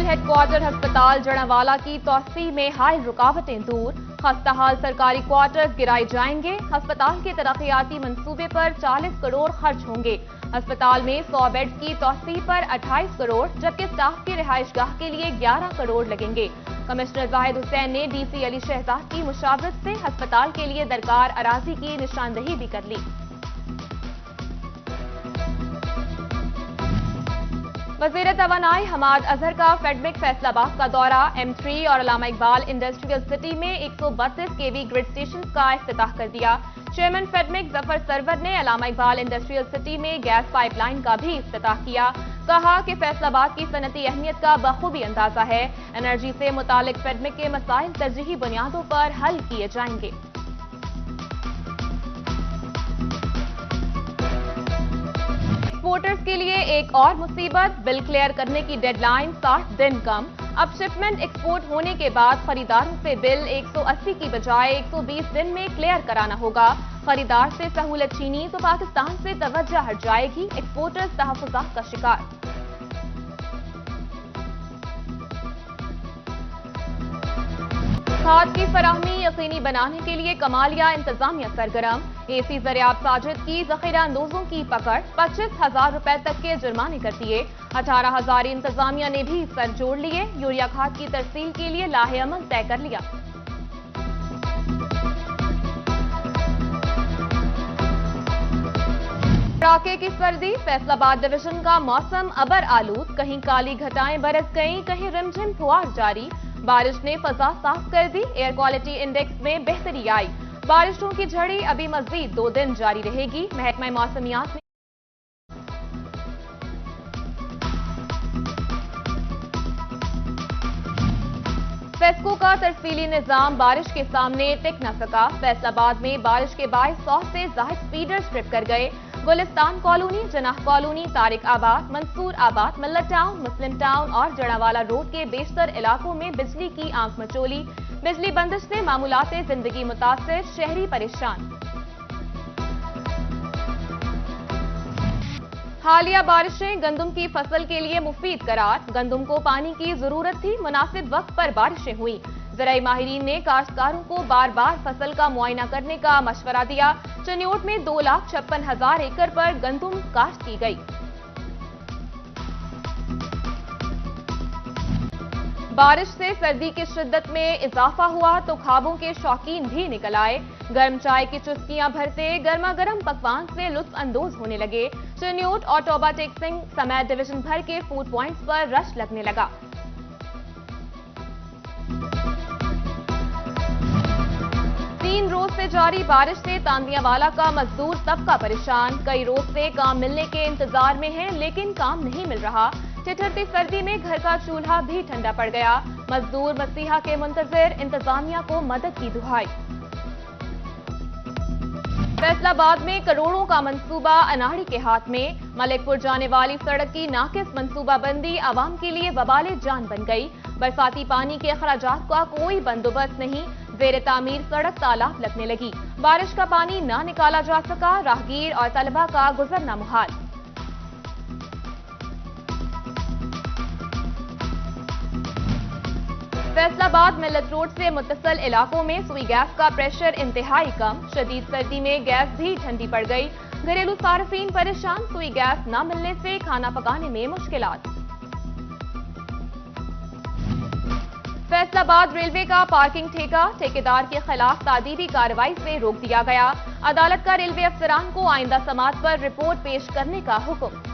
Civil headquarter हस्पताल जड़ावाला की तौसी में हाल रुकावटें दूर। खस्ताहाल सरकारी क्वार्टर्स गिराए जाएंगे। अस्पताल के तरक्याती मंसूबे पर 40 करोड़ खर्च होंगे। अस्पताल में 100 बेड्स की तौसी पर 28 करोड़, जबकि स्टाफ की रिहाइशगाह के लिए 11 करोड़ लगेंगे। कमिश्नर जाहिद हुसैन ने डीसी अली शहजाद की मुशावरत से अस्पताल के लिए दरकार अराजी की निशानदही भी कर ली। वज़ीर तवानाई हमाद अजहर का फेडमिक फैसलाबाद का दौरा। M3 और अल्लामा इकबाल इंडस्ट्रियल सिटी में 132 केवी ग्रिड स्टेशन का इफ्तिताह कर दिया। चेयरमैन फेडमिक जफर सरवर ने अल्लामा इकबाल इंडस्ट्रियल सिटी में गैस पाइपलाइन का भी इफ्तिताह किया। कहा कि फैसलाबाद की सनती अहमियत का बखूबी अंदाजा है। एनर्जी से मुतालिक फेडमिक के मसाइल तरजीही बुनियादों पर हल किए जाएंगे। एक्सपोर्टर्स के लिए एक और मुसीबत, बिल क्लियर करने की डेडलाइन 60 दिन कम। अब शिपमेंट एक्सपोर्ट होने के बाद खरीदारों से बिल 180 की बजाय 120 दिन में क्लियर कराना होगा। खरीदार से सहूलत छीनी तो पाकिस्तान से तवज्जो हट जाएगी। एक्सपोर्टर्स तहफ्फुज़ात का शिकार। खाद की फराहमी यकीनी बनाने के लिए कमालिया इंतजामिया सरगर्म। एसी ज़रियाब साजिद की ज़ख़ीरा अंदोजों की पकड़, 25,000 रुपए तक के जुर्माने कर दिए। 18,000 इंतजामिया ने भी सर जोड़ लिए। यूरिया खाद की तरसील के लिए लाहे अमल तय कर लिया। कड़ाके की सर्दी, फैसलाबाद डिवीजन का मौसम अबर आलूद। कहीं काली घटाएं बरस गईं, कहीं रिमझिम फुआर जारी। बारिश ने फजा साफ कर दी। एयर क्वालिटी इंडेक्स में बेहतरी आई। बारिशों की झड़ी अभी मजीद 2 दिन जारी रहेगी। महकमा मौसमियात ने फेस्को का तरसीली निजाम बारिश के सामने टिक न सका। फैसलाबाद में बारिश के बायस 100 से जायद फीडर स्ट्रिप कर गए। गुलिस्तान कॉलोनी, जनाह कॉलोनी, तारिक आबाद, मंसूर आबाद, मिल्लत टाउन, मुस्लिम टाउन और जड़ावाला रोड के बेशतर इलाकों में बिजली की आंख मचोली। बिजली बंदिश से मामूलाते जिंदगी मुतासिर, शहरी परेशान। हालिया बारिशें गंदम की फसल के लिए मुफीद करार। गंदम को पानी की जरूरत थी, मुनासिब वक्त पर बारिशें हुई। ज़राई माहिरीन ने काश्तकारों को बार बार फसल का मुआयना करने का मशवरा दिया। चन्योट में 2,56,000 एकड़ पर गंदम काश्त की गई। बारिश से सर्दी की शिद्दत में इजाफा हुआ तो ख्वाबों के शौकीन भी निकल आए। गर्म चाय की चुस्कियां भरते गर्मा गर्म पकवान से लुत्फ अंदोज होने लगे। चन्योट और टोबा टेक सिंह समेत डिवीजन भर के फूड पॉइंट्स पर रश लगने लगा। 3 रोज से जारी बारिश से तांदियावाला का मजदूर तबका परेशान। कई रोज से काम मिलने के इंतजार में है, लेकिन काम नहीं मिल रहा। ठिठुरती सर्दी में घर का चूल्हा भी ठंडा पड़ गया। मजदूर मसीहा के मुंतजिर, इंतजामिया को मदद की दुहाई। फैसलाबाद में करोड़ों का मंसूबा अनाड़ी के हाथ में। मलिकपुर जाने वाली सड़क की नाकिस मंसूबाबंदी आवाम के लिए वबाले जान बन गई। बरसाती पानी के अखराजात का कोई बंदोबस्त नहीं। ज़ेरे तामीर सड़क तालाब लगने लगी। बारिश का पानी ना निकाला जा सका। राहगीर और तलबा का गुजरना मुहाल। फैसलाबाद मिल्लत रोड से मुत्तसल इलाकों में सुई गैस का प्रेशर इंतहाई कम। शदीद सर्दी में गैस भी ठंडी पड़ गई। घरेलू सार्फिन परेशान, सुई गैस न मिलने से खाना पकाने में मुश्किलात। फैसलाबाद रेलवे का पार्किंग ठेका, ठेकेदार के खिलाफ तादीबी कार्रवाई से रोक दिया गया। अदालत का रेलवे अफसरान को आइंदा समात पर रिपोर्ट पेश करने का हुक्म।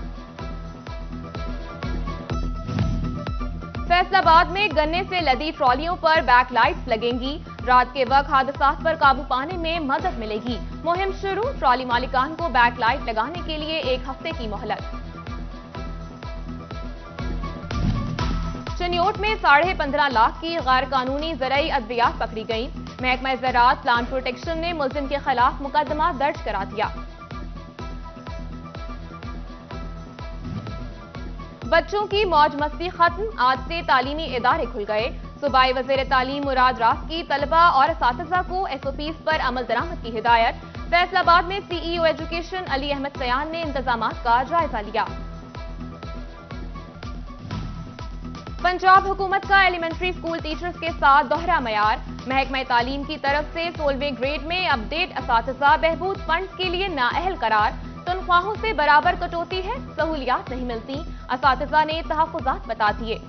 फैसलाबाद में गन्ने से लदी ट्रॉलियों पर बैक लाइट्स लगेंगी। रात के वक्त हादसात पर काबू पाने में मदद मिलेगी। मुहिम शुरू, ट्रॉली मालिकान को बैक लाइट लगाने के लिए 1 हफ्ते की मोहलत। चन्योट में 15.5 लाख की गैर कानूनी ज़राई अद्वियात पकड़ी गई। महकमा ज़राअत प्लांट प्रोटेक्शन ने मुल्जिम के खिलाफ मुकदमा दर्ज करा दिया। बच्चों की मौज मस्ती खत्म, आज से तालीमी इदारे खुल गए। सूबाई वज़ीर तालीम मुराद रास की तलबा और असातिज़ा को SOPs पर अमल दरामद की हिदायत। फैसलाबाद में CEO एजुकेशन अली अहमद सयान ने इंतजामात का जायजा लिया। पंजाब हुकूमत का एलिमेंट्री स्कूल टीचर्स के साथ दोहरा मयार। महकमा तालीम की तरफ से 16वें ग्रेड में अपडेट असातिज़ा बहबूद फंड्स के लिए नाअहल करार। तनख्वाहों से बराबर कटौती है, सहूलियात नहीं मिलती, असातिज़ा ने तहफ़्फ़ुज़ात बता दिए।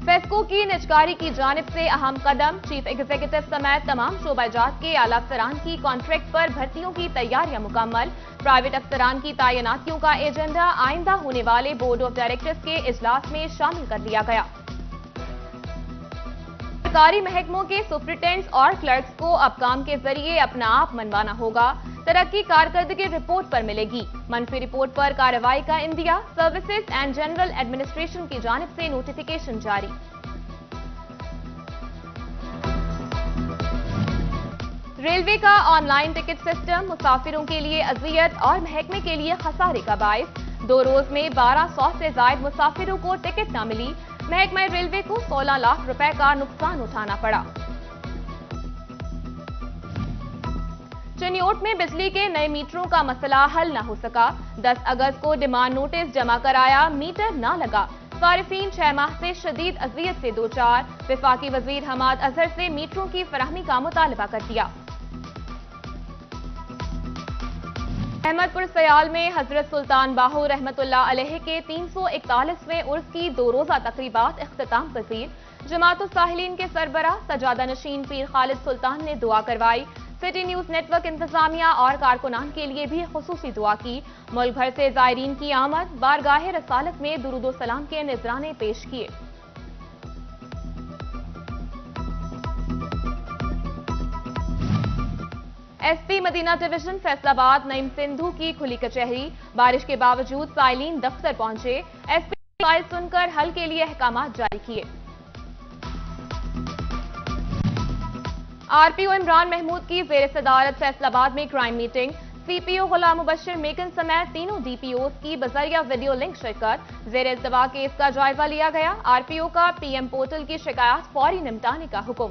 फेस्को की निजकारी की जानिब से अहम कदम। चीफ एग्जीक्यूटिव समेत तमाम शोबाजात के आला अफसरान की कॉन्ट्रैक्ट पर भर्तियों की तैयारियां मुकम्मल। प्राइवेट अफसरान की तैनातियों का एजेंडा आइंदा होने वाले बोर्ड ऑफ डायरेक्टर्स के इजलास में शामिल कर लिया गया। सरकारी महकमों के सुपरिटेंडेंट्स और क्लर्क्स को अब काम के जरिए अपना आप मनवाना होगा। तरक्की कारकर्दगी रिपोर्ट पर मिलेगी। मनफी रिपोर्ट पर कार्रवाई का India. Services and general administration की जानिब से नोटिफिकेशन जारी। रेलवे का ऑनलाइन टिकट सिस्टम मुसाफिरों के लिए अजियत और महकमे के लिए खसारे का बायस। 2 रोज में 1200 से ज्यादा मुसाफिरों को टिकट न मिली। महकमा रेलवे को 16 लाख रुपए का नुकसान उठाना पड़ा। चिन्योट में बिजली के नए मीटरों का मसला हल न हो सका। 10 अगस्त को डिमांड नोटिस जमा कराया, मीटर न लगा। सारिफीन 6 माह से शदीद अजियत से दो चार। वफाकी वजीर हमाद अजहर से मीटरों की फराहमी का मुतालबा कर दिया। अहमदपुर सयाल में हजरत सुल्तान बाहू रहमतुल्लाह अलैह के 341वें उर्स की 2 रोजा तकरीबात इख्तिताम पजीर। जमातुल साहिलीन के सरबराह सजादा नशीन पीर खालिद सुल्तान ने दुआ करवाई। सिटी न्यूज नेटवर्क इंतजामिया और कारकुनान के लिए भी खुसूसी दुआ की। मुल्क भर से जायरीन की आमद। बारगाह रसालत में दुरूद सलाम के निजराने पेश किए। एसपी मदीना डिवीजन फैसलाबाद नईम सिंधु की खुली कचहरी। बारिश के बावजूद साइलिन दफ्तर पहुंचे। एसपी ने फाइल सुनकर हल के लिए अहकामात जारी किए। आरपीओ इमरान महमूद की जेर सदारत फैसलाबाद में क्राइम मीटिंग। सीपीओ गुलाम मुबश्शिर मेकन समेत तीनों डीपीओ की बजरिया वीडियो लिंक शिरकत। जेर इल्तवा केस का जायजा लिया गया। आरपीओ का पीएम पोर्टल की शिकायत फौरी निपटाने का हुक्म।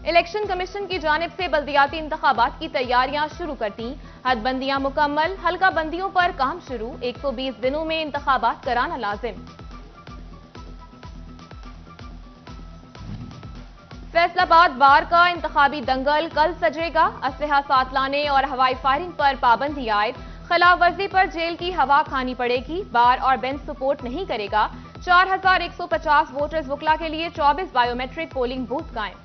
इलेक्शन कमीशन की जानिब से बल्दियाती इंतखाबात की तैयारियां शुरू कर दी। हदबंदियां मुकम्मल। हल्का बंदियों पर काम शुरू। 120 दिनों में इंतखाबात कराना लाजिम। फैसलाबाद बार का इंतखाबी दंगल कल सजेगा। असलहा साथ लाने और हवाई फायरिंग पर पाबंदी आयद। खिलाफ वर्जी पर जेल की हवा खानी पड़ेगी। बार और बेंच सपोर्ट नहीं करेगा। 4150 वोटर्स वकला के लिए 24 बायोमेट्रिक पोलिंग बूथ कायम।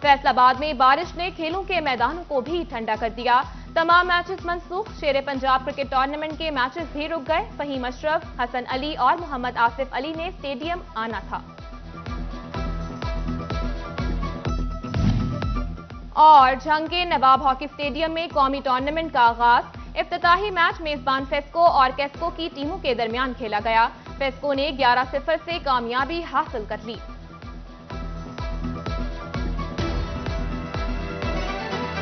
फैसलाबाद में बारिश ने खेलों के मैदानों को भी ठंडा कर दिया। तमाम मैचेस मनसूख। शेर पंजाब क्रिकेट टूर्नामेंट के मैचेस भी रुक गए। फहीम अशरफ, हसन अली और मोहम्मद आसिफ अली ने स्टेडियम आना था। और झंग के नवाब हॉकी स्टेडियम में कौमी टूर्नामेंट का आगाज। इफ्तिताही मैच मेजबान फेस्को और कैस्को की टीमों के दरमियान खेला गया। फेस्को ने 11-0 से कामयाबी हासिल कर ली।